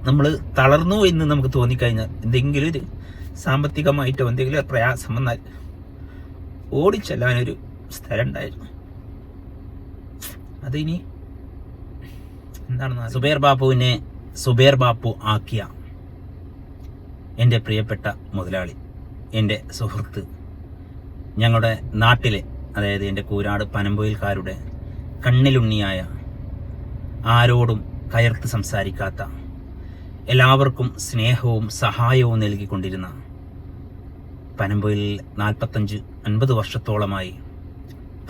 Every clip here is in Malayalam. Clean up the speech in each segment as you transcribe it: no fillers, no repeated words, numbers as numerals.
നമ്മൾ തളർന്നു എന്ന് നമുക്ക് തോന്നിക്കഴിഞ്ഞാൽ, എന്തെങ്കിലും ഒരു സാമ്പത്തികമായിട്ടോ എന്തെങ്കിലും ഒരു പ്രയാസം വന്നാൽ ഓടിച്ചെല്ലാനൊരു സ്ഥലം ഉണ്ടായിരുന്നു. അതിനി എന്താണെന്ന് സുബൈർ ബാപ്പു ആക്കിയ എൻ്റെ പ്രിയപ്പെട്ട മുതലാളി, എൻ്റെ സുഹൃത്ത്, ഞങ്ങളുടെ നാട്ടിലെ, അതായത് എൻ്റെ കൂരാട് പനമ്പൊയിൽക്കാരുടെ കണ്ണിലുണ്ണിയായ, ആരോടും കയർത്ത് സംസാരിക്കാത്ത, എല്ലാവർക്കും സ്നേഹവും സഹായവും നൽകിക്കൊണ്ടിരുന്ന, പനമ്പൊയിലിൽ 45-50 വർഷത്തോളമായി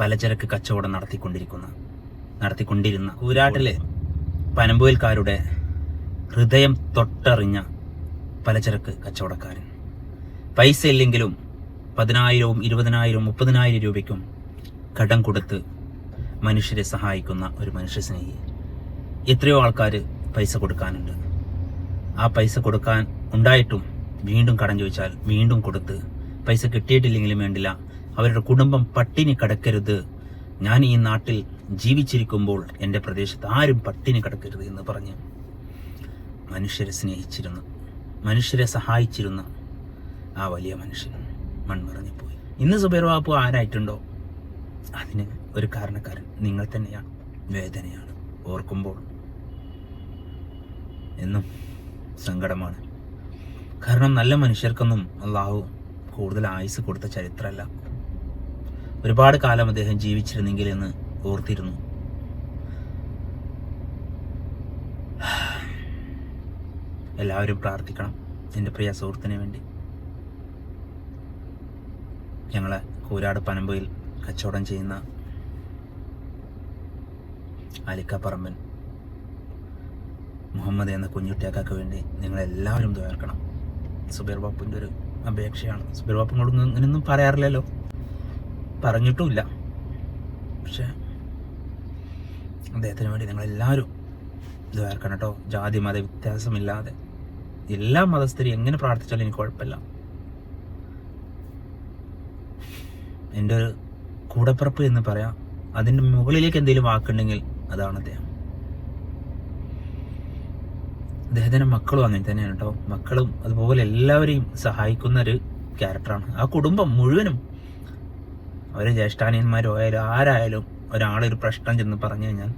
പലചരക്ക് കച്ചവടം നടത്തിക്കൊണ്ടിരുന്ന കൂരാട്ടിലെ പനമ്പൊയിൽക്കാരുടെ ഹൃദയം തൊട്ടറിഞ്ഞ പലചരക്ക് കച്ചവടക്കാരൻ, പൈസ ഇല്ലെങ്കിലും 10,000, 20,000, 30,000 രൂപയ്ക്കും കടം കൊടുത്ത് മനുഷ്യരെ സഹായിക്കുന്ന ഒരു മനുഷ്യസ്നേഹി. എത്രയോ ആൾക്കാർ പൈസ കൊടുക്കാനുണ്ട്. ആ പൈസ കൊടുക്കാൻ ഉണ്ടായിട്ടും വീണ്ടും കടം ചോദിച്ചാൽ വീണ്ടും കൊടുത്ത്, പൈസ കിട്ടിയിട്ടില്ലെങ്കിലും വേണ്ടില്ല, അവരുടെ കുടുംബം പട്ടിണി കിടക്കരുത്, ഞാൻ ഈ നാട്ടിൽ ജീവിച്ചിരിക്കുമ്പോൾ എൻ്റെ പ്രദേശത്ത് ആരും പട്ടിണി കിടക്കരുത് എന്ന് പറഞ്ഞ് മനുഷ്യരെ സ്നേഹിച്ചിരുന്ന, മനുഷ്യരെ സഹായിച്ചിരുന്ന ആ വലിയ മനുഷ്യൻ മൺമറഞ്ഞുപോയി. ഇന്ന് സുബൈർ ബാപ്പു ആരായിട്ടുണ്ടോ അതിന് ഒരു കാരണക്കാരൻ നിങ്ങൾ തന്നെയാണ്. വേദനയാണ്, ഓർക്കുമ്പോൾ എന്നും സങ്കടമാണ്. കാരണം നല്ല മനുഷ്യർക്കൊന്നും അള്ളാഹു കൂടുതൽ ആയുസ് കൊടുത്ത ചരിത്രമല്ല. ഒരുപാട് കാലം അദ്ദേഹം ജീവിച്ചിരുന്നെങ്കിൽ എന്ന് ഓർത്തിരുന്നു. എല്ലാവരും പ്രാർത്ഥിക്കണം എൻ്റെ പ്രിയ സുഹൃത്തിനെ വേണ്ടി. ഞങ്ങളെ കൂരാട് പനമ്പൊയിൽ കച്ചവടം ചെയ്യുന്ന അലിക്കപ്പറമ്പൻ മുഹമ്മദ് എന്ന കുഞ്ഞുട്ടിയാക്കാക്ക് വേണ്ടി നിങ്ങളെല്ലാവരും ദ്വാർക്കണം. സുബൈർ ബാപ്പുവിൻ്റെ ഒരു അപേക്ഷയാണ്. സുബൈർ ബാപ്പുങ്ങളോട് ഇങ്ങനെയൊന്നും പറയാറില്ലല്ലോ, പറഞ്ഞിട്ടുമില്ല. പക്ഷെ അദ്ദേഹത്തിന് വേണ്ടി നിങ്ങളെല്ലാവരും ദ്വാർക്കണം കേട്ടോ. ജാതി മത വ്യത്യാസമില്ലാതെ എല്ലാ മതസ്ഥരും എങ്ങനെ പ്രാർത്ഥിച്ചാലും എനിക്ക് കുഴപ്പമില്ല. എൻ്റെ ഒരു കൂടപ്പിറപ്പ് എന്ന് പറയാം. അതിൻ്റെ മുകളിലേക്ക് എന്തെങ്കിലും വാക്കുണ്ടെങ്കിൽ അതാണ് അദ്ദേഹം. അദ്ദേഹത്തിൻ്റെ മക്കളും അങ്ങനെ തന്നെയാണ് കേട്ടോ. മക്കളും അതുപോലെ എല്ലാവരെയും സഹായിക്കുന്ന ഒരു ക്യാരക്ടറാണ്. ആ കുടുംബം മുഴുവനും, അവരെ ജ്യേഷ്ഠാനിയന്മാരോ ആയാലും ആരായാലും ഒരാളൊരു പ്രശ്നം ചെന്ന് പറഞ്ഞു കഴിഞ്ഞാൽ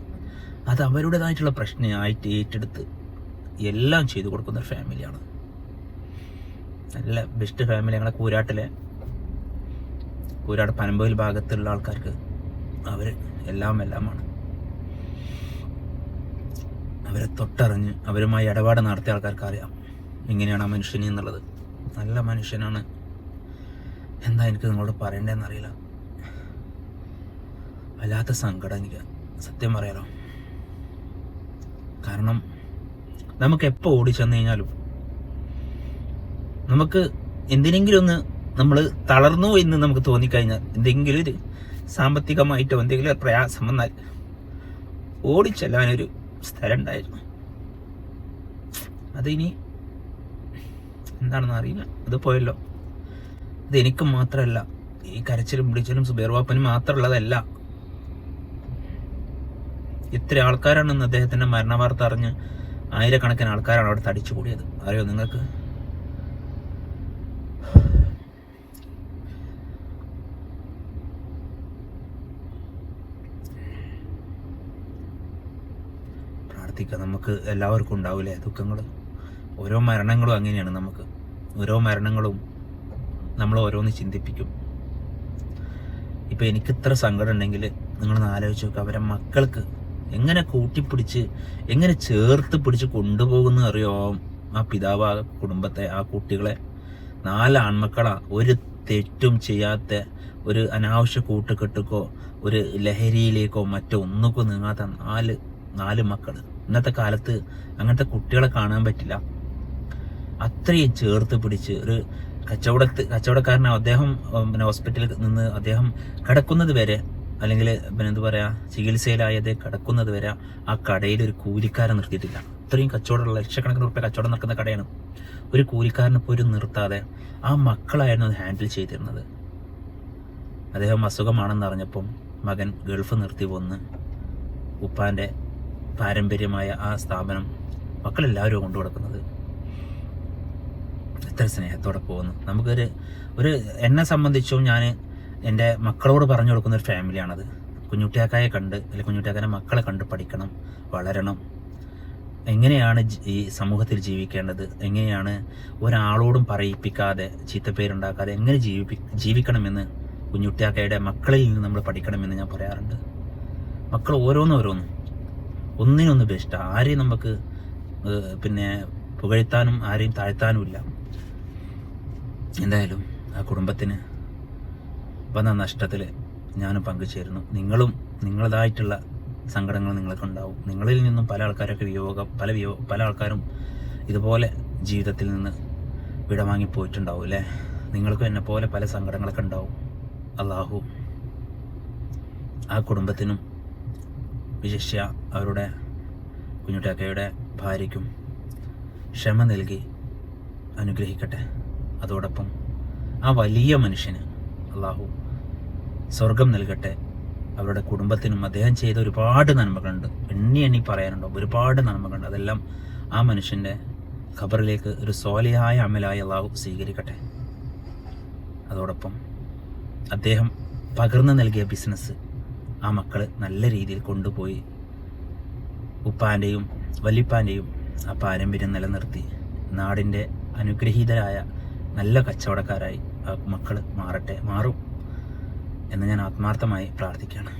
അത് അവരുടേതായിട്ടുള്ള പ്രശ്നമായിട്ട് ഏറ്റെടുത്ത് എല്ലാം ചെയ്തു കൊടുക്കുന്ന ഒരു ഫാമിലിയാണ്. നല്ല ബെസ്റ്റ് ഫാമിലി. ഞങ്ങളെ കൂരാട് പനമ്പൊയിൽ ഭാഗത്തുള്ള ആൾക്കാർക്ക് അവർ എല്ലാമാണ്. അവരെ തൊട്ടറിഞ്ഞ് അവരുമായി ഇടപാട് നടത്തിയ ആൾക്കാർക്ക് അറിയാം എങ്ങനെയാണ് ആ മനുഷ്യനെ എന്നുള്ളത്. നല്ല മനുഷ്യനാണ്. എന്താ എനിക്ക് നിങ്ങളോട് പറയണ്ടേന്നറിയില്ല. വല്ലാത്ത സങ്കടം എനിക്ക്, സത്യം പറയാലോ. കാരണം നമുക്ക് എപ്പോൾ ഓടിച്ചെന്ന് കഴിഞ്ഞാലും നമുക്ക് എന്തിനെങ്കിലും ഒന്ന് നമ്മൾ തളർന്നു എന്ന് നമുക്ക് തോന്നിക്കഴിഞ്ഞാൽ, എന്തെങ്കിലും ഒരു സാമ്പത്തികമായിട്ടോ എന്തെങ്കിലും ഒരു പ്രയാസം വന്നാൽ ഓടിച്ചെല്ലാനൊരു സ്ഥലം ഉണ്ടായിരുന്നു. അതിനി എന്താണെന്ന് അറിയില്ല. അത് പോയല്ലോ. ഇത് എനിക്ക് മാത്രമല്ല, ഈ കരച്ചിലും പിടിച്ചിലും സുബൈർ ബാപ്പുവിന് മാത്രമുള്ളതല്ല. ഇത്ര ആൾക്കാരാണെന്ന് അദ്ദേഹത്തിന്റെ മരണ വാർത്ത അറിഞ്ഞ് ആയിരക്കണക്കിന് ആൾക്കാരാണ് അവിടെ തടിച്ചു കൂടിയത്. അറിയോ നിങ്ങൾക്ക്? പ്രാർത്ഥിക്കുക. നമുക്ക് എല്ലാവർക്കും ഉണ്ടാവില്ലേ ദുഃഖങ്ങൾ. ഓരോ മരണങ്ങളും അങ്ങനെയാണ്. നമുക്ക് ഓരോ മരണങ്ങളും നമ്മൾ ഓരോന്ന് ചിന്തിപ്പിക്കും. ഇപ്പം എനിക്കിത്ര സങ്കടം ഉണ്ടെങ്കിൽ നിങ്ങളൊന്ന് ആലോചിച്ച് നോക്കുക. അവരെ മക്കൾക്ക് എങ്ങനെ കൂട്ടിപ്പിടിച്ച് എങ്ങനെ ചേർത്ത് പിടിച്ച് കൊണ്ടുപോകുന്ന അറിയോ ആ പിതാവ്, ആ കുടുംബത്തെ, ആ കുട്ടികളെ. 4 ആൺമക്കളാ. ഒരു തെറ്റും ചെയ്യാത്ത, ഒരു അനാവശ്യ കൂട്ടുകെട്ടുക്കോ ഒരു ലഹരിയിലേക്കോ മറ്റോ ഒന്നുക്കോ നീങ്ങാത്ത 4 മക്കൾ. ഇന്നത്തെ കാലത്ത് അങ്ങനത്തെ കുട്ടികളെ കാണാൻ പറ്റില്ല. അത്രയും ചേർത്ത് പിടിച്ച് ഒരു കച്ചവടക്കാരനാണ് അദ്ദേഹം. പിന്നെ ഹോസ്പിറ്റലിൽ നിന്ന് അദ്ദേഹം കിടക്കുന്നത് വരെ, അല്ലെങ്കിൽ പിന്നെ എന്താ പറയുക, ചികിത്സയിലായത് കിടക്കുന്നത് വരെ ആ കടയിൽ ഒരു കൂലിക്കാരൻ നിർത്തിയിട്ടില്ല. അത്രയും കച്ചവടമുള്ള, ലക്ഷക്കണക്കിന് റുപ്യ കച്ചവടം നടക്കുന്ന കടയാണ്. ഒരു കൂലിക്കാരനെ പോലും നിർത്താതെ ആ മക്കളായിരുന്നു അത് ഹാൻഡിൽ ചെയ്തിരുന്നത്. അദ്ദേഹം അസുഖമാണെന്ന് അറിഞ്ഞപ്പം മകൻ ഗൾഫ് നിർത്തി വന്ന് ഉപ്പാൻ്റെ പാരമ്പര്യമായ ആ സ്ഥാപനം മക്കളെല്ലാവരും കൊണ്ടു കൊടുക്കുന്നത്. എത്ര സ്നേഹത്തോടെ പോകുന്നു. ഒരു എന്നെ സംബന്ധിച്ചും ഞാൻ എൻ്റെ മക്കളോട് പറഞ്ഞു കൊടുക്കുന്ന ഒരു ഫാമിലിയാണത്. കുഞ്ഞുട്ടിയാക്കായെ കണ്ട് അല്ലെങ്കിൽ കുഞ്ഞുട്ടിയാക്കാൻ്റെ മക്കളെ കണ്ട് പഠിക്കണം, വളരണം, എങ്ങനെയാണ് ഈ സമൂഹത്തിൽ ജീവിക്കേണ്ടത്, എങ്ങനെയാണ് ഒരാളോടും പറയിപ്പിക്കാതെ ചീത്തപ്പേരുണ്ടാക്കാതെ എങ്ങനെ ജീവിക്കണമെന്ന് കുഞ്ഞുട്ടിയാക്കയുടെ മക്കളിൽ നിന്ന് നമ്മൾ പഠിക്കണമെന്ന് ഞാൻ പറയാറുണ്ട്. മക്കൾ ഓരോന്നും ഒന്നിനൊന്ന് ബെസ്റ്റ്. ആരെയും നമുക്ക് പുകഴ്ത്താനും ആരെയും താഴ്ത്താനും ഇല്ല. എന്തായാലും ആ കുടുംബത്തിന് വന്ന നഷ്ടത്തിൽ ഞാനും പങ്കുചേരുന്നു. നിങ്ങളും നിങ്ങളതായിട്ടുള്ള സങ്കടങ്ങൾ നിങ്ങൾക്കുണ്ടാവും. നിങ്ങളിൽ നിന്നും പല ആൾക്കാരൊക്കെ പല ആൾക്കാരും ഇതുപോലെ ജീവിതത്തിൽ നിന്ന് വിടവാങ്ങിപ്പോയിട്ടുണ്ടാവും അല്ലേ? നിങ്ങൾക്കും എന്നെ പോലെ പല സങ്കടങ്ങളൊക്കെ ഉണ്ടാവും. അള്ളാഹു ആ കുടുംബത്തിനും വിശിഷ്യ അവരുടെ കുഞ്ഞുട്ടാക്കയുടെ ഭാര്യയ്ക്കും ക്ഷമ നൽകി അനുഗ്രഹിക്കട്ടെ. അതോടൊപ്പം ആ വലിയ മനുഷ്യന് അള്ളാഹു സ്വർഗം നൽകട്ടെ. അവരുടെ കുടുംബത്തിനും അദ്ദേഹം ചെയ്ത ഒരുപാട് നന്മകളുണ്ട്, എണ്ണി പറയാനുണ്ടാവും, ഒരുപാട് നന്മകളുണ്ട്. അതെല്ലാം ആ മനുഷ്യൻ്റെ ഖബറിലേക്ക് ഒരു സ്വാലിഹായ അമലായി അള്ളാഹു സ്വീകരിക്കട്ടെ. അതോടൊപ്പം അദ്ദേഹം പകർന്നു നൽകിയ ബിസിനസ് ആ മക്കൾ നല്ല രീതിയിൽ കൊണ്ടുപോയി ഉപ്പാൻ്റെയും വല്യപ്പാൻ്റെയും ആ പാരമ്പര്യം നിലനിർത്തി നാടിൻ്റെ അനുഗ്രഹീതരായ നല്ല കച്ചവടക്കാരായി ആ മക്കൾ മാറും എന്ന് ഞാൻ ആത്മാർത്ഥമായി പ്രാർത്ഥിക്കുകയാണ്.